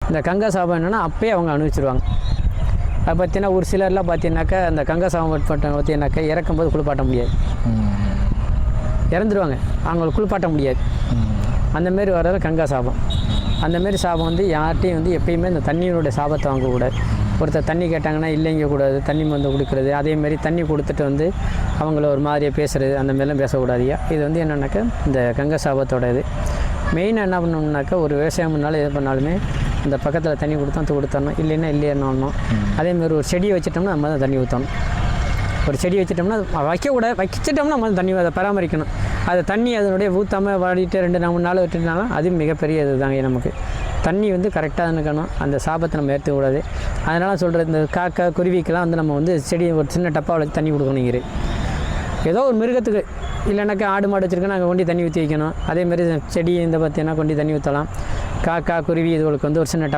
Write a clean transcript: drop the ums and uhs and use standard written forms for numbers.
இந்த கங்கா சாபம் என்னென்னா அப்போயே அவங்க அனுபவிச்சிருவாங்க. அது பார்த்தீங்கன்னா ஒரு சிலர்லாம் பார்த்தீங்கன்னாக்கா அந்த கங்கா சாபம் பட்டவங்க பார்த்தீங்கன்னாக்கா இறக்கும்போது குளிப்பாட்ட முடியாது, இறந்துருவாங்க, அவங்களை குளிப்பாட்ட முடியாது. அந்தமாரி வர்றது கங்கா சாபம். அந்தமாரி சாபம் வந்து யார்கிட்டையும் வந்து எப்பயுமே இந்த தண்ணியினுடைய சாபத்தை வாங்கக்கூடாது. ஒருத்தர் தண்ணி கேட்டாங்கன்னா இல்லைங்கக்கூடாது, தண்ணி வந்து கொடுக்குறது, அதேமாரி தண்ணி கொடுத்துட்டு வந்து அவங்கள ஒரு மாதிரியாக பேசுகிறது, அந்த மாதிரிலாம் பேசக்கூடாதுயா. இது வந்து என்னென்னாக்கா இந்த கங்கா சாபத்தோட இது மெயினாக என்ன பண்ணணும்னாக்கா ஒரு விவசாயம் பண்ணாலும் எது பண்ணாலுமே இந்த பக்கத்தில் தண்ணி கொடுத்தரணும், இல்லைன்னா இல்லைன்னு. அதேமாரி ஒரு செடியை வச்சுட்டோம்னா நம்ம தான் தண்ணி ஊற்றணும். ஒரு செடி வச்சுட்டோம்னா வைக்கக்கூடாது, வச்சிட்டோம்னா நம்ம தண்ணி அதை பராமரிக்கணும். அதை தண்ணி அதனுடைய ஊற்றாமல் வாடிட்டு 2-3 நாள் விட்டுட்டாலும் அது மிகப்பெரிய இது தாங்க. நமக்கு தண்ணி வந்து கரெக்டாக இருக்கணும், அந்த சாபத்தை நம்ம ஏற்றக்கூடாது. அதனால் சொல்கிறது இந்த காக்கா குருவிக்கெல்லாம் வந்து நம்ம வந்து செடி ஒரு சின்ன டப்பாவில் தண்ணி கொடுக்கணுங்கிறது. ஏதோ ஒரு மிருகத்துக்கு இல்லைனாக்கா ஆடு மாடு வச்சுருக்கோன்னா அங்கே கொண்டு தண்ணி ஊற்றி வைக்கணும். அதேமாரி செடி இந்த பார்த்தீங்கன்னா கொண்டு தண்ணி ஊற்றலாம். காக்கா குருவி இதுகளுக்கு வந்து ஒரு சின்ன